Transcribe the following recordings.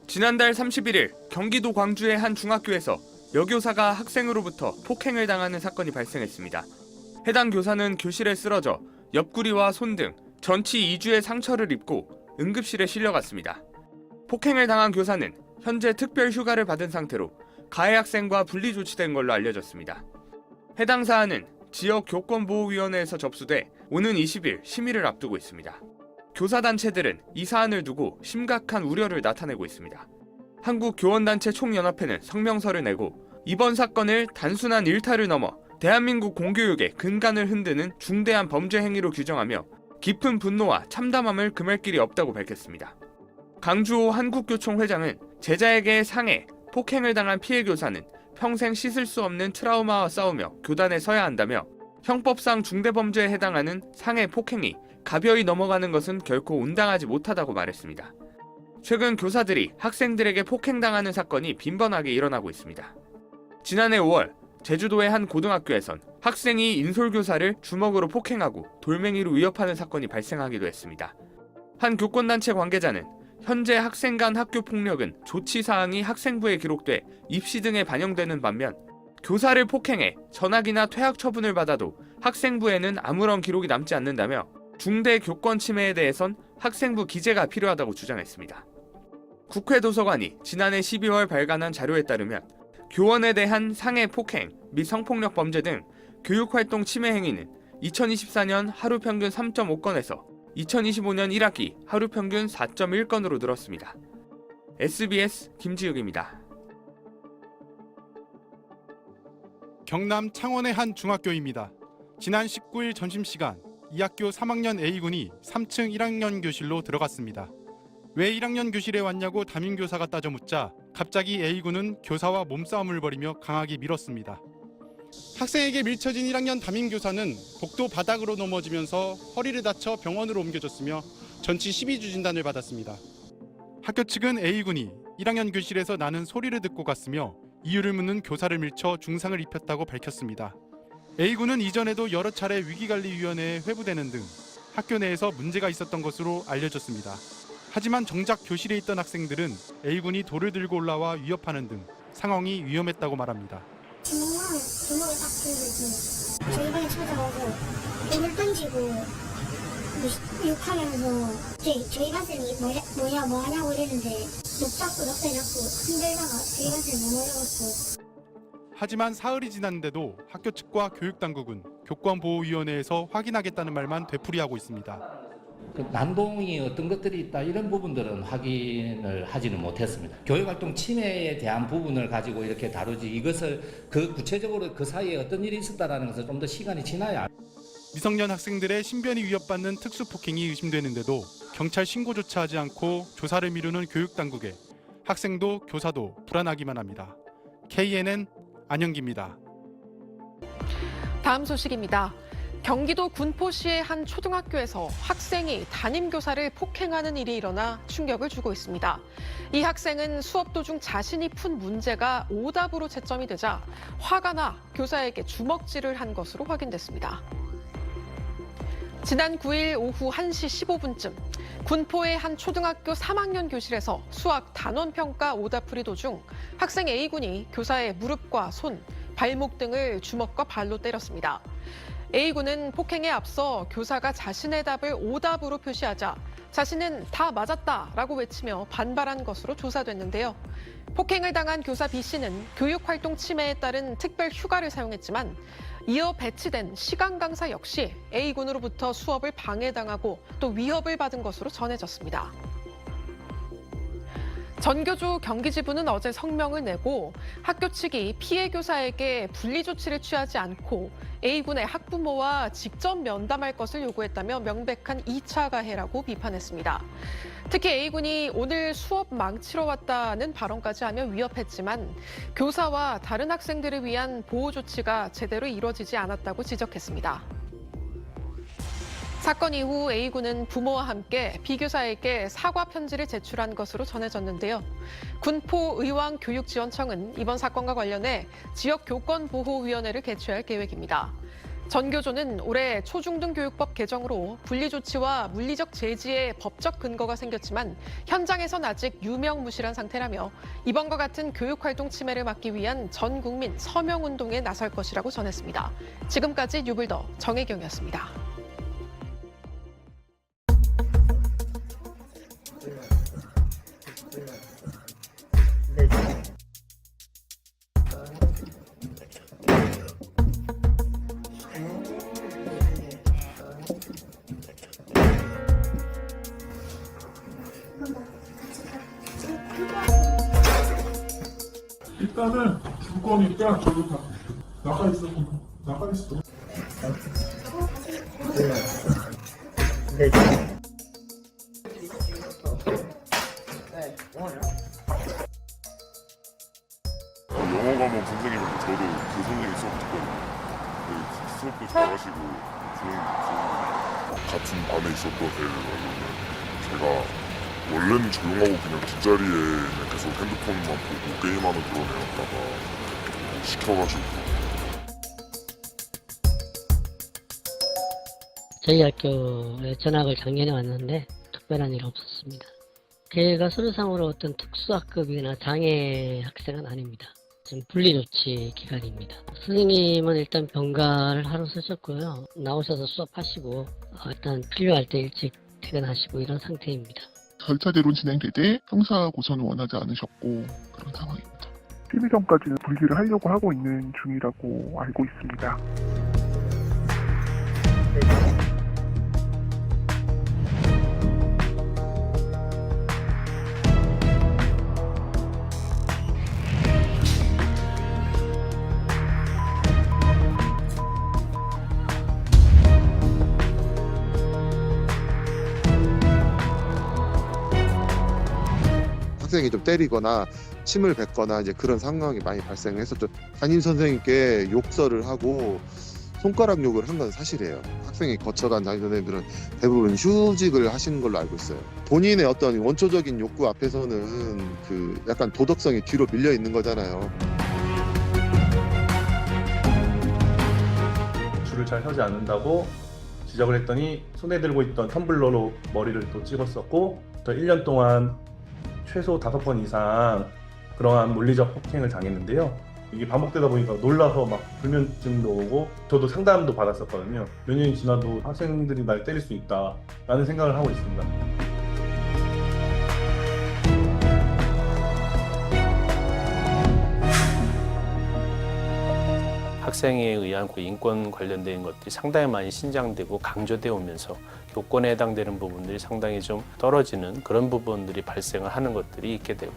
지난달 31일 경기도 광주의 한 중학교에서 여교사가 학생으로부터 폭행을 당하는 사건이 발생했습니다. 해당 교사는 교실에 쓰러져 옆구리와 손 등 전치 2주의 상처를 입고 응급실에 실려갔습니다. 폭행을 당한 교사는 현재 특별 휴가를 받은 상태로 가해 학생과 분리 조치된 걸로 알려졌습니다. 해당 사안은 지역 교권보호위원회에서 접수돼 오는 20일 심의를 앞두고 있습니다. 교사단체들은 이 사안을 두고 심각한 우려를 나타내고 있습니다. 한국교원단체 총연합회는 성명서를 내고 이번 사건을 단순한 일탈을 넘어 대한민국 공교육의 근간을 흔드는 중대한 범죄 행위로 규정하며 깊은 분노와 참담함을 금할 길이 없다고 밝혔습니다. 강주호 한국교총 회장은 제자에게 상해, 폭행을 당한 피해 교사는 평생 씻을 수 없는 트라우마와 싸우며 교단에 서야 한다며 형법상 중대범죄에 해당하는 상해 폭행이 가벼이 넘어가는 것은 결코 온당하지 못하다고 말했습니다. 최근 교사들이 학생들에게 폭행당하는 사건이 빈번하게 일어나고 있습니다. 지난해 5월 제주도의 한 고등학교에선 학생이 인솔교사를 주먹으로 폭행하고 돌멩이로 위협하는 사건이 발생하기도 했습니다. 한 교권단체 관계자는 현재 학생 간 학교 폭력은 조치 사항이 학생부에 기록돼 입시 등에 반영되는 반면 교사를 폭행해 전학이나 퇴학 처분을 받아도 학생부에는 아무런 기록이 남지 않는다며 중대 교권 침해에 대해선 학생부 기재가 필요하다고 주장했습니다. 국회 도서관이 지난해 12월 발간한 자료에 따르면 교원에 대한 상해 폭행 및 성폭력 범죄 등 교육활동 침해 행위는 2024년 하루 평균 3.5건에서 2025년 1학기 하루 평균 4.1건으로 늘었습니다. SBS 김지욱입니다. 경남 창원의 한 중학교입니다. 지난 19일 점심시간 이 학교 3학년 A군이 3층 1학년 교실로 들어갔습니다. 왜 1학년 교실에 왔냐고 담임교사가 따져 묻자 갑자기 A군은 교사와 몸싸움을 벌이며 강하게 밀었습니다. 학생에게 밀쳐진 1학년 담임교사는 복도 바닥으로 넘어지면서 허리를 다쳐 병원으로 옮겨졌으며 전치 12주 진단을 받았습니다. 학교 측은 A군이 1학년 교실에서 나는 소리를 듣고 갔으며 이유를 묻는 교사를 밀쳐 중상을 입혔다고 밝혔습니다. A군은 이전에도 여러 차례 위기관리위원회에 회부되는 등 학교 내에서 문제가 있었던 것으로 알려졌습니다. 하지만 정작 교실에 있던 학생들은 A군이 돌을 들고 올라와 위협하는 등 상황이 위험했다고 말합니다. 주먹을 딱 들고 저희 방에 찾아오고 돌을 던지고 욕하면서 저희 반쌤이 뭐 하냐고 이랬는데 목 잡고 넉대 잡고 흔들다가 저희 반쌤이 넘어져서. 하지만 사흘이 지났는데도 학교 측과 교육당국은 교권보호위원회에서 확인하겠다는 말만 되풀이하고 있습니다. 난동이 어떤 것들이 있다 이런 부분들은 확인을 하지는 못했습니다. 교육활동 침해에 대한 부분을 가지고 이렇게 다루지 이것을 그 구체적으로 그 사이에 어떤 일이 있었다라는 것을 좀 더 시간이 지나야. 미성년 학생들의 신변이 위협받는 특수폭행이 의심되는데도 경찰 신고조차 하지 않고 조사를 미루는 교육당국에 학생도 교사도 불안하기만 합니다. KNN 안영기입니다. 다음 소식입니다. 경기도 군포시의 한 초등학교에서 학생이 담임교사를 폭행하는 일이 일어나 충격을 주고 있습니다. 이 학생은 수업 도중 자신이 푼 문제가 오답으로 채점이 되자 화가 나 교사에게 주먹질을 한 것으로 확인됐습니다. 지난 9일 오후 1시 15분쯤 군포의 한 초등학교 3학년 교실에서 수학 단원평가 오답풀이 도중 학생 A군이 교사의 무릎과 손, 발목 등을 주먹과 발로 때렸습니다. A군은 폭행에 앞서 교사가 자신의 답을 오답으로 표시하자 자신은 다 맞았다라고 외치며 반발한 것으로 조사됐는데요. 폭행을 당한 교사 B씨는 교육활동 침해에 따른 특별 휴가를 사용했지만 이어 배치된 시간 강사 역시 A군으로부터 수업을 방해당하고 또 위협을 받은 것으로 전해졌습니다. 전교조 경기지부는 어제 성명을 내고 학교 측이 피해 교사에게 분리 조치를 취하지 않고 A군의 학부모와 직접 면담할 것을 요구했다며 명백한 2차 가해라고 비판했습니다. 특히 A군이 오늘 수업 망치러 왔다는 발언까지 하며 위협했지만 교사와 다른 학생들을 위한 보호 조치가 제대로 이루어지지 않았다고 지적했습니다. 사건 이후 A군은 부모와 함께 B 교사에게 사과 편지를 제출한 것으로 전해졌는데요. 군포의왕교육지원청은 이번 사건과 관련해 지역교권보호위원회를 개최할 계획입니다. 전교조는 올해 초중등교육법 개정으로 분리조치와 물리적 제지의 법적 근거가 생겼지만 현장에선 아직 유명무실한 상태라며 이번과 같은 교육활동 침해를 막기 위한 전 국민 서명운동에 나설 것이라고 전했습니다. 지금까지 뉴블더 정혜경이었습니다. 일단은 줄 거니까 저도 다 나가 있어. 영어 과목 선생님인데 저도 그 선생님 수업 듣거든요. 그 수업도 잘하시고 같은 반에 있었던 애들은 제가 원래는 조용하고 그냥 뒷자리에 그냥 계속 핸드폰만 보고 게임하는 그런 애였다가 시켜가지고. 저희 학교에 전학을 작년에 왔는데 특별한 일 없었습니다. 걔가 서류상으로 어떤 특수학급이나 장애 학생은 아닙니다. 지금 분리조치 기간입니다. 선생님은 일단 병가를 하루 쓰셨고요. 나오셔서 수업하시고 일단 필요할 때 일찍 퇴근하시고 이런 상태입니다. 절차대로 진행되되 형사 고소는 원하지 않으셨고 그런 상황입니다. 12 전까지는 분리를 하려고 하고 있는 중이라고 알고 있습니다. 학생이 좀 때리거나 침을 뱉거나 이제 그런 상황이 많이 발생했었죠. 담임 선생님께 욕설을 하고 손가락 욕을 한 건 사실이에요. 학생이 거쳐간 담임 선생님들은 대부분 휴직을 하시는 걸로 알고 있어요. 본인의 어떤 원초적인 욕구 앞에서는 그 약간 도덕성이 뒤로 밀려 있는 거잖아요. 줄을 잘 서지 않는다고 지적을 했더니 손에 들고 있던 텀블러로 머리를 또 찍었었고 또 1년 동안 최소 5번 이상 그러한 물리적 폭행을 당했는데요. 이게 반복되다 보니까 놀라서 막 불면증도 오고 저도 상담도 받았었거든요. 몇 년이 지나도 학생들이 날 때릴 수 있다라는 생각을 하고 있습니다. 학생에 의한 그 인권 관련된 것들이 상당히 많이 신장되고 강조되어 오면서 교권에 해당되는 부분들이 상당히 좀 떨어지는 그런 부분들이 발생을 하는 것들이 있게 되고.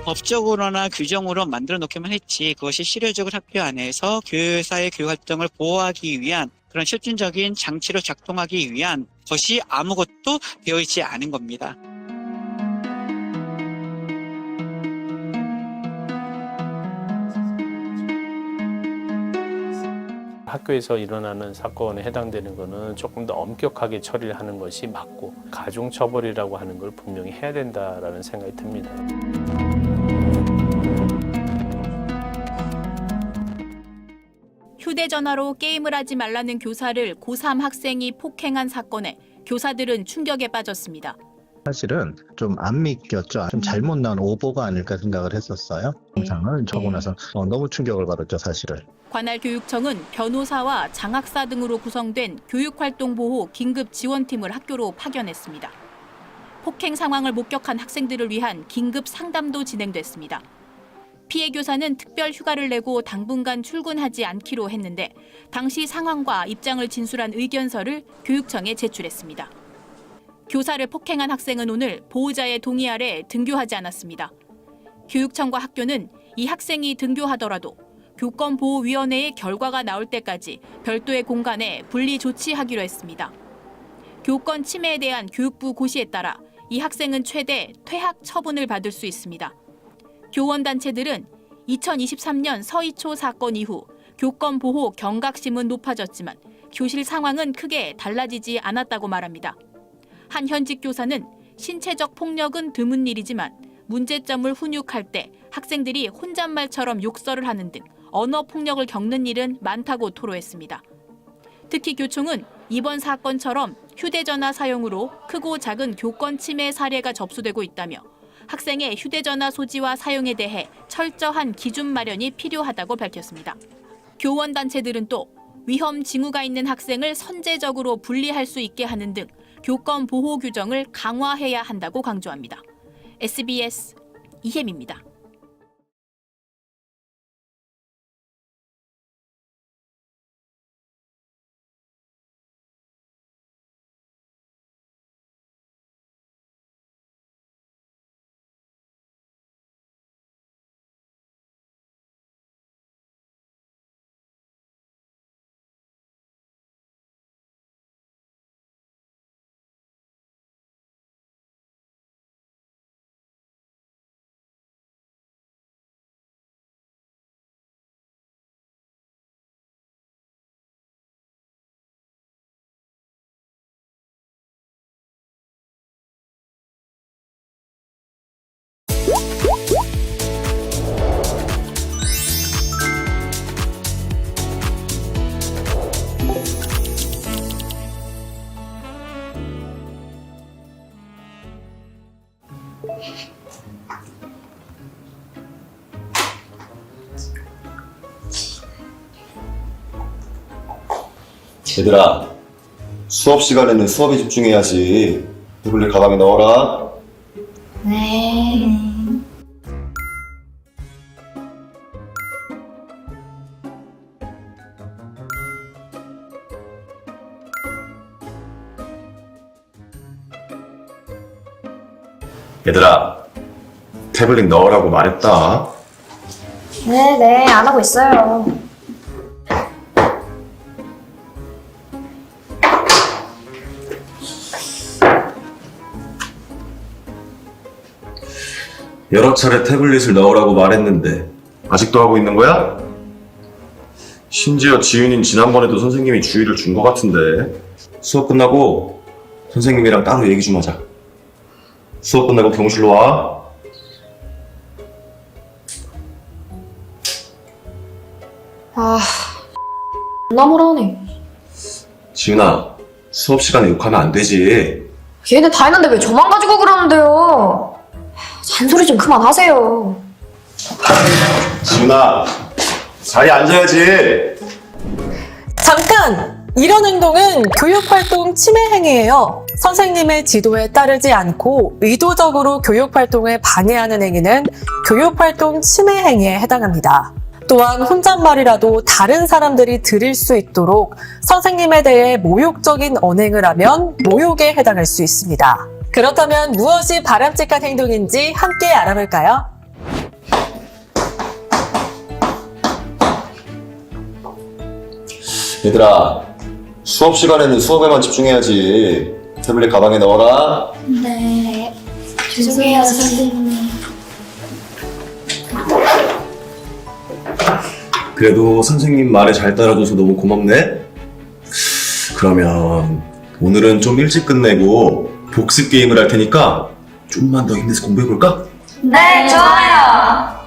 법적으로나 규정으로 만들어 놓기만 했지 그것이 실효적으로 학교 안에서 교사의 교육 활동을 보호하기 위한 그런 실질적인 장치로 작동하기 위한 것이 아무것도 되어 있지 않은 겁니다. 학교에서 일어나는 사건에 해당되는 것은 조금 더 엄격하게 처리를 하는 것이 맞고 가중처벌이라고 하는 걸 분명히 해야 된다라는 생각이 듭니다. 휴대전화로 게임을 하지 말라는 교사를 고3 학생이 폭행한 사건에 교사들은 충격에 빠졌습니다. 사실은 좀 안 믿겼죠. 좀 잘못 나온 오보가 아닐까 생각을 했었어요. 영상을 적고 나서 너무 충격을 받았죠, 사실을. 관할 교육청은 변호사와 장학사 등으로 구성된 교육활동보호 긴급지원팀을 학교로 파견했습니다. 폭행 상황을 목격한 학생들을 위한 긴급 상담도 진행됐습니다. 피해 교사는 특별 휴가를 내고 당분간 출근하지 않기로 했는데 당시 상황과 입장을 진술한 의견서를 교육청에 제출했습니다. 교사를 폭행한 학생은 오늘 보호자의 동의 아래 등교하지 않았습니다. 교육청과 학교는 이 학생이 등교하더라도 교권보호위원회의 결과가 나올 때까지 별도의 공간에 분리 조치하기로 했습니다. 교권 침해에 대한 교육부 고시에 따라 이 학생은 최대 퇴학 처분을 받을 수 있습니다. 교원단체들은 2023년 서희초 사건 이후 교권보호 경각심은 높아졌지만 교실 상황은 크게 달라지지 않았다고 말합니다. 한 현직 교사는 신체적 폭력은 드문 일이지만 문제점을 훈육할 때 학생들이 혼잣말처럼 욕설을 하는 등 언어 폭력을 겪는 일은 많다고 토로했습니다. 특히 교총은 이번 사건처럼 휴대전화 사용으로 크고 작은 교권 침해 사례가 접수되고 있다며 학생의 휴대전화 소지와 사용에 대해 철저한 기준 마련이 필요하다고 밝혔습니다. 교원단체들은 또 위험 징후가 있는 학생을 선제적으로 분리할 수 있게 하는 등 교권 보호 규정을 강화해야 한다고 강조합니다. SBS 이혜미입니다. 얘들아, 수업 시간에는 수업에 집중해야지. 태블릿 가방에 넣어라. 네. 얘들아, 태블릿 넣으라고 말했다. 네, 안 하고 있어요. 여러 차례 태블릿을 넣으라고 말했는데 아직도 하고 있는 거야? 심지어 지윤이는 지난번에도 선생님이 주의를 준 것 같은데. 수업 끝나고 선생님이랑 따로 얘기 좀 하자. 수업 끝나고 교무실로 와. 너무라 하네. 지윤아, 수업 시간에 욕하면 안 되지. 얘네 다 했는데 왜 저만 가지고 그러는데요? 잔소리 좀 그만하세요. 지윤아, 자리에 앉아야지. 잠깐! 이런 행동은 교육활동 침해 행위예요. 선생님의 지도에 따르지 않고 의도적으로 교육활동을 방해하는 행위는 교육활동 침해 행위에 해당합니다. 또한 혼잣말이라도 다른 사람들이 들을 수 있도록 선생님에 대해 모욕적인 언행을 하면 모욕에 해당할 수 있습니다. 그렇다면 무엇이 바람직한 행동인지 함께 알아볼까요? 얘들아, 수업 시간에는 수업에만 집중해야지. 태블릿 가방에 넣어라. 네. 죄송해요, 선생님. 그래도 선생님 말에 잘 따라줘서 너무 고맙네. 그러면 오늘은 좀 일찍 끝내고 복습 게임을 할 테니까 좀만 더 힘내서 공부해볼까? 네, 좋아요.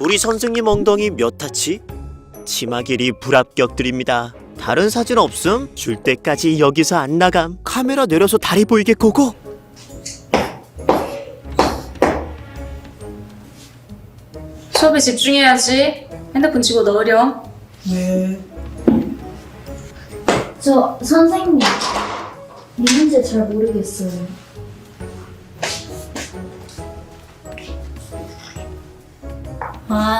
우리 선생님 엉덩이 몇 타치? 치마 길이 불합격들입니다. 다른 사진 없음? 줄 때까지 여기서 안 나감. 카메라 내려서 다리 보이게 고고. 수업에 집중해야지. 핸드폰 집어 넣으렴. 네. 저 선생님, 이 문제 잘 모르겠어요.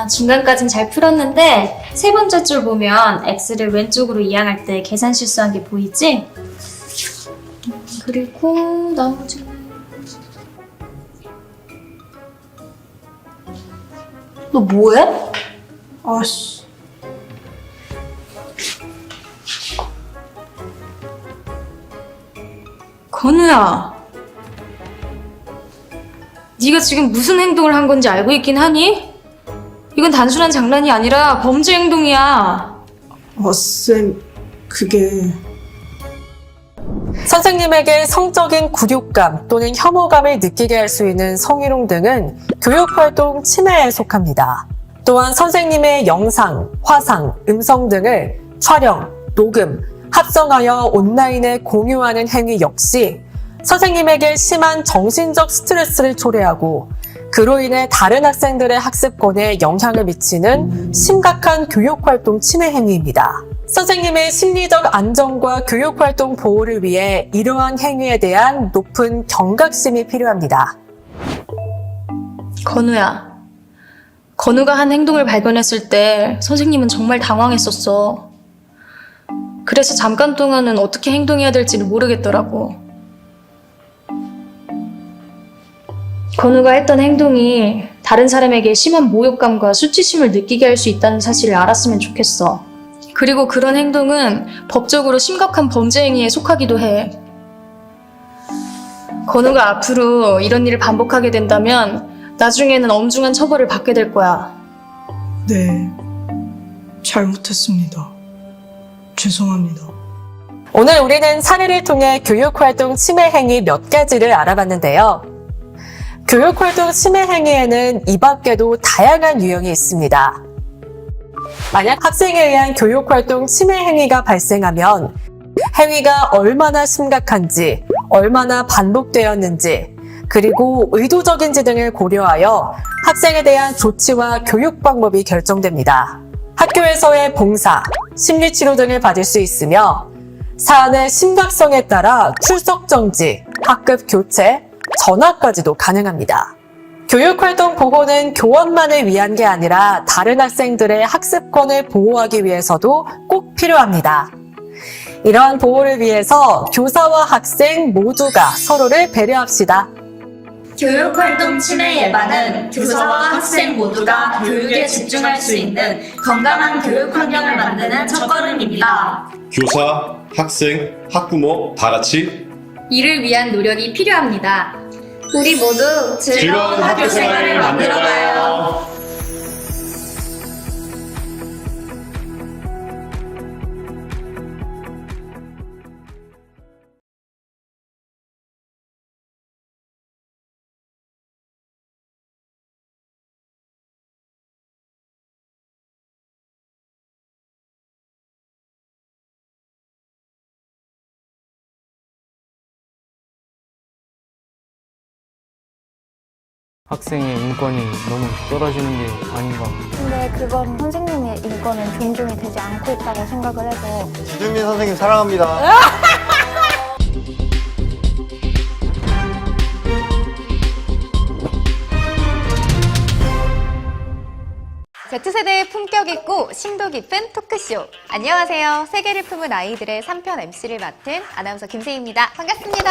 중간까진 잘 풀었는데 세 번째 줄 보면 x를 왼쪽으로 이항할 때 계산 실수한 게 보이지? 그리고 나머지는 너 뭐해? 아씨. 건우야. 네가 지금 무슨 행동을 한 건지 알고 있긴 하니? 이건 단순한 장난이 아니라 범죄 행동이야. 쌤, 그게... 선생님에게 성적인 굴욕감 또는 혐오감을 느끼게 할 수 있는 성희롱 등은 교육활동 침해에 속합니다. 또한 선생님의 영상, 화상, 음성 등을 촬영, 녹음, 합성하여 온라인에 공유하는 행위 역시 선생님에게 심한 정신적 스트레스를 초래하고 그로 인해 다른 학생들의 학습권에 영향을 미치는 심각한 교육활동 침해 행위입니다. 선생님의 심리적 안정과 교육활동 보호를 위해 이러한 행위에 대한 높은 경각심이 필요합니다. 건우야. 건우가 한 행동을 발견했을 때 선생님은 정말 당황했었어. 그래서 잠깐 동안은 어떻게 행동해야 될지를 모르겠더라고. 건우가 했던 행동이 다른 사람에게 심한 모욕감과 수치심을 느끼게 할 수 있다는 사실을 알았으면 좋겠어. 그리고 그런 행동은 법적으로 심각한 범죄 행위에 속하기도 해. 건우가 앞으로 이런 일을 반복하게 된다면 나중에는 엄중한 처벌을 받게 될 거야. 네, 잘못했습니다. 죄송합니다. 오늘 우리는 사례를 통해 교육활동 침해 행위 몇 가지를 알아봤는데요. 교육활동 침해 행위에는 이 밖에도 다양한 유형이 있습니다. 만약 학생에 의한 교육활동 침해 행위가 발생하면 행위가 얼마나 심각한지, 얼마나 반복되었는지, 그리고 의도적인지 등을 고려하여 학생에 대한 조치와 교육 방법이 결정됩니다. 학교에서의 봉사, 심리치료 등을 받을 수 있으며 사안의 심각성에 따라 출석 정지, 학급 교체, 전학까지도 가능합니다. 교육활동 보호는 교원만을 위한 게 아니라 다른 학생들의 학습권을 보호하기 위해서도 꼭 필요합니다. 이러한 보호를 위해서 교사와 학생 모두가 서로를 배려합시다. 교육활동 침해 예방은 교사와 학생 모두가 교육에 집중할 수 있는 건강한 교육 환경을 만드는 첫걸음입니다. 교사, 학생, 학부모 다 같이 이를 위한 노력이 필요합니다. 우리 모두 즐거운 학교 생활을 만들어가요. 학생의 인권이 너무 떨어지는 게 아닌가. 근데 그건 선생님의 인권은 존중이 되지 않고 있다고 생각을 해서 지중민 선생님 사랑합니다. Z세대의 품격 있고 심도 깊은 토크쇼. 안녕하세요. 세계를 품은 아이들의 3편 MC를 맡은 아나운서 김세희입니다. 반갑습니다.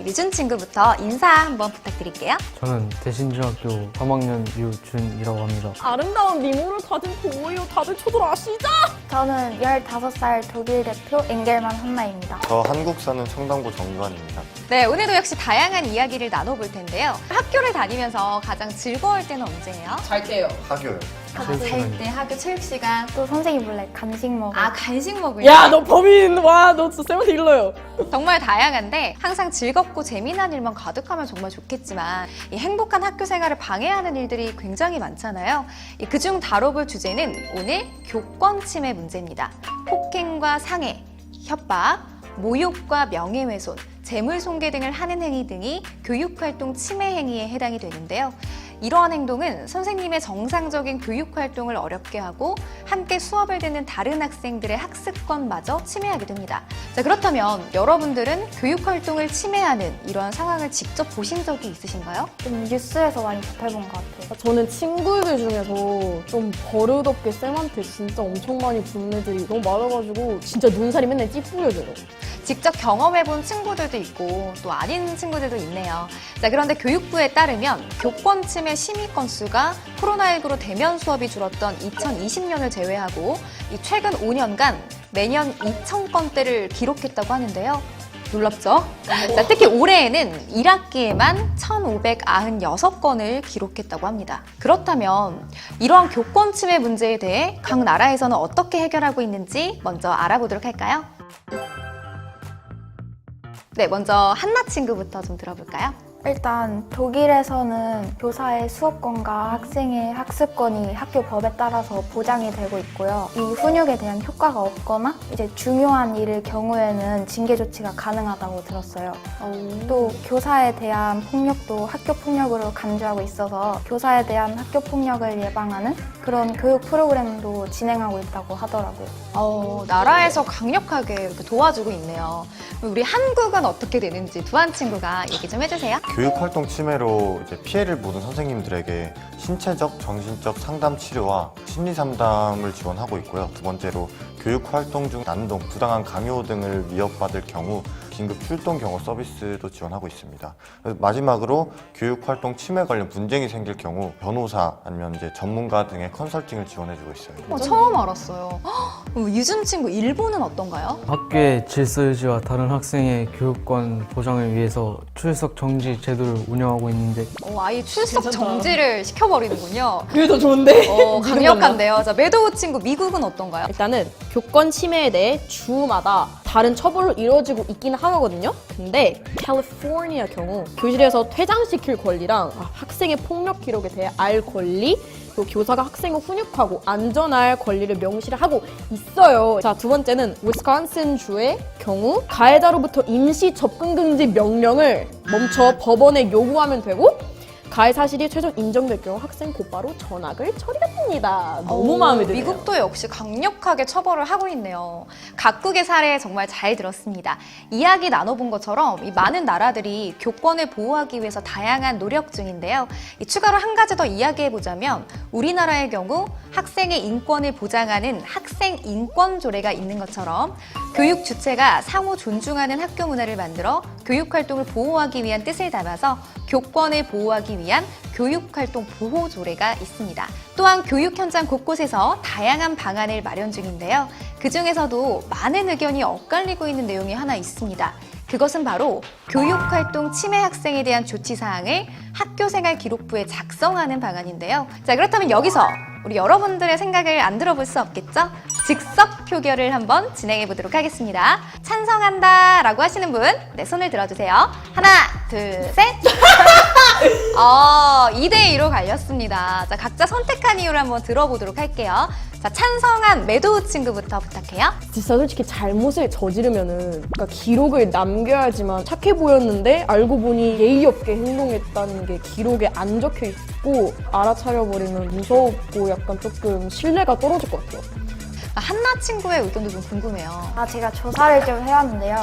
유준 친구부터 인사 한번 부탁드릴게요. 저는 대신중학교 3학년 유준이라고 합니다. 아름다운 미모를 가진 동호요. 다들 초들 아시죠? 저는 15살 독일 대표 엥겔만 한나입니다. 저 한국 사는 청담고 정규환입니다. 네, 오늘도 역시 다양한 이야기를 나눠볼 텐데요. 학교를 다니면서 가장 즐거울 때는 언제예요? 잘 때요. 학교요. 잘 때, 학교 체육 시간. 또 선생님 몰래 간식 먹어. 아, 간식 먹을 야, 때? 너 범인. 와, 너 진짜 쌤한테 일러요. 정말 다양한데 항상 즐겁고 재미난 일만 가득하면 정말 좋겠지만 이 행복한 학교 생활을 방해하는 일들이 굉장히 많잖아요. 그중 다뤄볼 주제는 오늘 교권 침해 문제입니다. 폭행과 상해, 협박, 모욕과 명예훼손, 재물손괴 등을 하는 행위 등이 교육활동 침해 행위에 해당이 되는데요. 이러한 행동은 선생님의 정상적인 교육활동을 어렵게 하고 함께 수업을 듣는 다른 학생들의 학습권마저 침해하게 됩니다. 자, 그렇다면 여러분들은 교육활동을 침해하는 이러한 상황을 직접 보신 적이 있으신가요? 좀 뉴스에서 많이 접해본 것 같아요. 저는 친구들 중에서 좀 버릇없게 쌤한테 진짜 엄청 많이 부른 애들이 너무 많아가지고 진짜 눈살이 맨날 찌푸려져요. 직접 경험해본 친구들도 있고 또 아닌 친구들도 있네요. 자, 그런데 교육부에 따르면 교권 침해 심의 건수가 코로나19로 대면 수업이 줄었던 2020년을 제외하고 이 최근 5년간 매년 2,000건대를 기록했다고 하는데요. 놀랍죠? 자, 특히 올해에는 1학기에만 1,596건을 기록했다고 합니다. 그렇다면 이러한 교권 침해 문제에 대해 각 나라에서는 어떻게 해결하고 있는지 먼저 알아보도록 할까요? 네, 먼저 한나 친구부터 좀 들어볼까요? 일단 독일에서는 교사의 수업권과 학생의 학습권이 학교 법에 따라서 보장이 되고 있고요. 이 훈육에 대한 효과가 없거나 이제 중요한 일일 경우에는 징계 조치가 가능하다고 들었어요. 또 교사에 대한 폭력도 학교 폭력으로 간주하고 있어서 교사에 대한 학교 폭력을 예방하는 그런 교육 프로그램도 진행하고 있다고 하더라고요. 나라에서 강력하게 이렇게 도와주고 있네요. 우리 한국은 어떻게 되는지 두한 친구가 얘기 좀 해주세요. 교육활동 침해로 이제 피해를 보는 선생님들에게 신체적, 정신적 상담 치료와 심리 상담을 지원하고 있고요. 두 번째로 교육활동 중 난동, 부당한 강요 등을 위협받을 경우 긴급 출동 경호 서비스도 지원하고 있습니다. 마지막으로 교육활동 침해 관련 분쟁이 생길 경우 변호사 아니면 이제 전문가 등의 컨설팅을 지원해주고 있어요. 처음 알았어요. 유준 친구, 일본은 어떤가요? 학교의 질서 유지와 다른 학생의 교육권 보장을 위해서 출석 정지 제도를 운영하고 있는데 아예 출석 정지를 시켜버리는군요. 그게 더 좋은데? 강력한데요. 자, 매도우 친구, 미국은 어떤가요? 일단은 교권 침해에 대해 주마다 다른 처벌로 이루어지고 있기는 하거든요. 근데 캘리포니아 경우 교실에서 퇴장시킬 권리랑 학생의 폭력 기록에 대해 알 권리, 또 교사가 학생을 훈육하고 안전할 권리를 명시를 하고 있어요. 자, 두 번째는 위스콘신 주의 경우 가해자로부터 임시 접근 금지 명령을 멈춰 법원에 요구하면 되고, 가해 사실이 최종 인정될 경우 학생 곧바로 전학을 처리가 됩니다. 너무 마음에 드네요. 미국도 역시 강력하게 처벌을 하고 있네요. 각국의 사례 정말 잘 들었습니다. 이야기 나눠본 것처럼 이 많은 나라들이 교권을 보호하기 위해서 다양한 노력 중인데요. 추가로 한 가지 더 이야기해보자면 우리나라의 경우 학생의 인권을 보장하는 학생인권조례가 있는 것처럼 교육 주체가 상호 존중하는 학교 문화를 만들어 교육활동을 보호하기 위한 뜻을 담아서 교권을 보호하기 위한 교육활동 보호조례가 있습니다. 또한 교육 현장 곳곳에서 다양한 방안을 마련 중인데요. 그중에서도 많은 의견이 엇갈리고 있는 내용이 하나 있습니다. 그것은 바로 교육활동 침해 학생에 대한 조치사항을 학교생활 기록부에 작성하는 방안인데요. 자, 그렇다면 여기서 우리 여러분들의 생각을 안 들어볼 수 없겠죠? 즉석 표결을 한번 진행해 보도록 하겠습니다. 찬성한다 라고 하시는 분, 네, 손을 들어주세요. 하나, 둘, 셋. 2대2로 갈렸습니다. 자, 각자 선택한 이유를 한번 들어보도록 할게요. 자, 찬성한 매도우 친구부터 부탁해요. 진짜 솔직히 잘못을 저지르면은 그러니까 기록을 남겨야지만 착해 보였는데 알고 보니 예의 없게 행동했다는 게 기록에 안 적혀 있고 알아차려버리면 무섭고 약간 조금 신뢰가 떨어질 것 같아요. 한나 친구의 의견도 좀 궁금해요. 제가 조사를 좀 해왔는데요.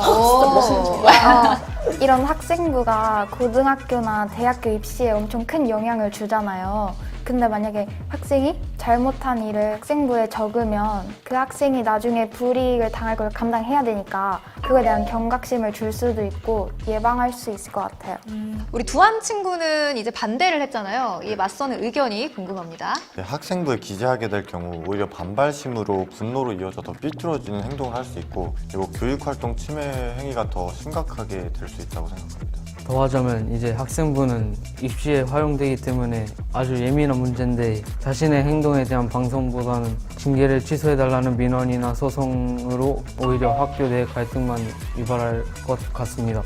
이런 학생부가 고등학교나 대학교 입시에 엄청 큰 영향을 주잖아요. 근데 만약에 학생이 잘못한 일을 학생부에 적으면 그 학생이 나중에 불이익을 당할 걸 감당해야 되니까 그거에 대한 경각심을 줄 수도 있고 예방할 수 있을 것 같아요. 우리 두한 친구는 이제 반대를 했잖아요. 이에 맞서는 의견이 궁금합니다. 학생부에 기재하게 될 경우 오히려 반발심으로 분노로 이어져 더 삐뚤어지는 행동을 할 수 있고, 그리고 교육활동 침해 행위가 더 심각하게 될 수 있다고 생각합니다. 더 하자면 이제 학생부는 입시에 활용되기 때문에 아주 예민한 문제인데 자신의 행동에 대한 방송보다는 징계를 취소해달라는 민원이나 소송으로 오히려 학교 내 갈등만 유발할 것 같습니다.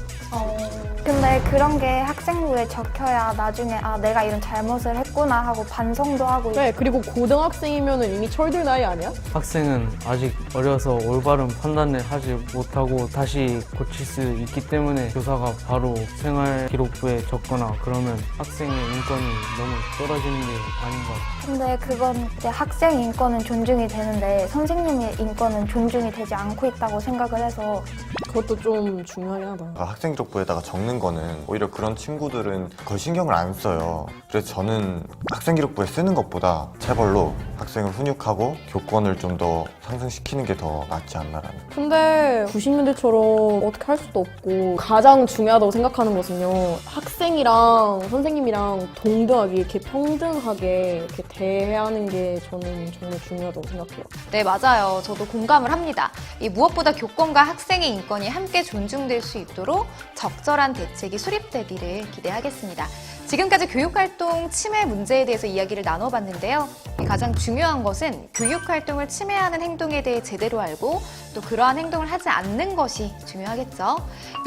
근데 그런 게 학생부에 적혀야 나중에 내가 이런 잘못을 했구나 하고 반성도 하고. 네, 그리고 고등학생이면 이미 철들 나이 아니야? 학생은 아직 어려서 올바른 판단을 하지 못하고 다시 고칠 수 있기 때문에 교사가 바로 생활 기록부에 적거나 그러면 학생의 인권이 너무 떨어지는 게 아닌가. 근데 그건 이제 학생 인권은 존중이 되는데 선생님의 인권은 존중이 되지 않고 있다고 생각을 해서. 그것도 좀 중요하긴 하다. 학생 기록부에다가 적는 거는 오히려 그런 친구들은 거의 신경을 안 써요. 그래서 저는 학생 기록부에 쓰는 것보다 체벌로 학생을 훈육하고 교권을 좀 더 상승시키는 게 더 낫지 않나라는. 근데 90년대처럼 어떻게 할 수도 없고 가장 중요하다고 생각하는 것은요, 학생이랑 선생님이랑 동등하게 이렇게 평등하게 이렇게 대해야 하는 게 저는 정말 중요하다고 생각해요. 네, 맞아요. 저도 공감을 합니다. 이 무엇보다 교권과 학생의 인권이 함께 존중될 수 있도록 적절한 대책이 수립되기를 기대하겠습니다. 지금까지 교육활동 침해 문제에 대해서 이야기를 나눠봤는데요. 가장 중요한 것은 교육활동을 침해하는 행동에 대해 제대로 알고 또 그러한 행동을 하지 않는 것이 중요하겠죠.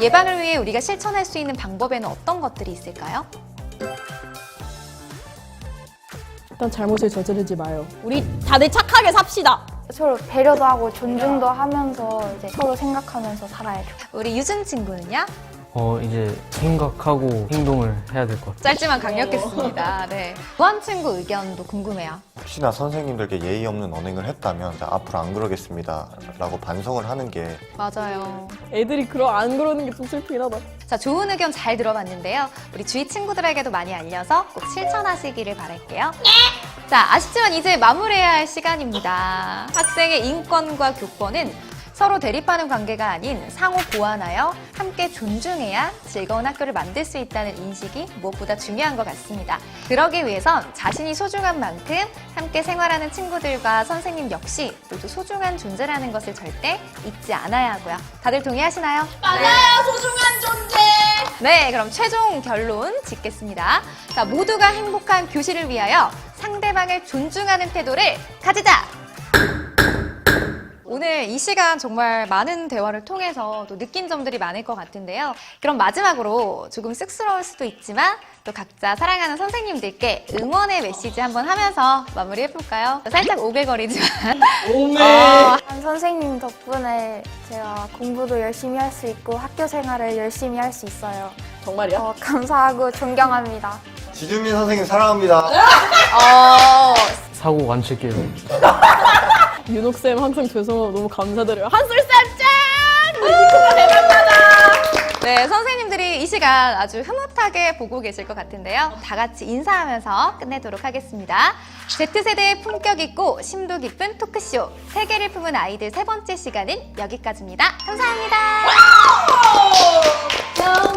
예방을 위해 우리가 실천할 수 있는 방법에는 어떤 것들이 있을까요? 일단 잘못을 저지르지 마요. 우리 다들 착하게 삽시다. 서로 배려도 하고 존중도 하면서 이제 서로 생각하면서 살아야죠. 우리 유준 친구는요? 이제 생각하고 행동을 해야 될 것 같아요. 짧지만 강력했습니다. 네. 무한 친구 의견도 궁금해요. 혹시나 선생님들께 예의 없는 언행을 했다면 앞으로 안 그러겠습니다 라고 반성을 하는 게 맞아요. 애들이 안 그러는 게 좀 슬프긴 하다. 자, 좋은 의견 잘 들어봤는데요. 우리 주위 친구들에게도 많이 알려서 꼭 실천하시기를 바랄게요. 자, 아쉽지만 이제 마무리해야 할 시간입니다. 학생의 인권과 교권은 서로 대립하는 관계가 아닌 상호 보완하여 함께 존중해야 즐거운 학교를 만들 수 있다는 인식이 무엇보다 중요한 것 같습니다. 그러기 위해선 자신이 소중한 만큼 함께 생활하는 친구들과 선생님 역시 모두 소중한 존재라는 것을 절대 잊지 않아야 하고요. 다들 동의하시나요? 맞아요, 소중한 존재. 네, 그럼 최종 결론 짓겠습니다. 자, 모두가 행복한 교실을 위하여 상대방을 존중하는 태도를 가지자! 오늘 이 시간 정말 많은 대화를 통해서 또 느낀 점들이 많을 것 같은데요. 그럼 마지막으로 조금 쑥스러울 수도 있지만 또 각자 사랑하는 선생님들께 응원의 메시지 한번 하면서 마무리해볼까요? 살짝 오글거리지만 한 선생님 덕분에 제가 공부도 열심히 할 수 있고 학교 생활을 열심히 할 수 있어요. 정말이야? 감사하고 존경합니다. 지준민 선생님 사랑합니다. 사고 안 칠게요. 윤옥쌤 항상 죄송하고 너무 감사드려요. 한솔쌤 짠! 우리 친구가 대박나다! 네, 선생님들이 이 시간 아주 흐뭇하게 보고 계실 것 같은데요. 다 같이 인사하면서 끝내도록 하겠습니다. Z세대의 품격 있고 심도 깊은 토크쇼 세계를 품은 아이들 세 번째 시간은 여기까지입니다. 감사합니다. 너무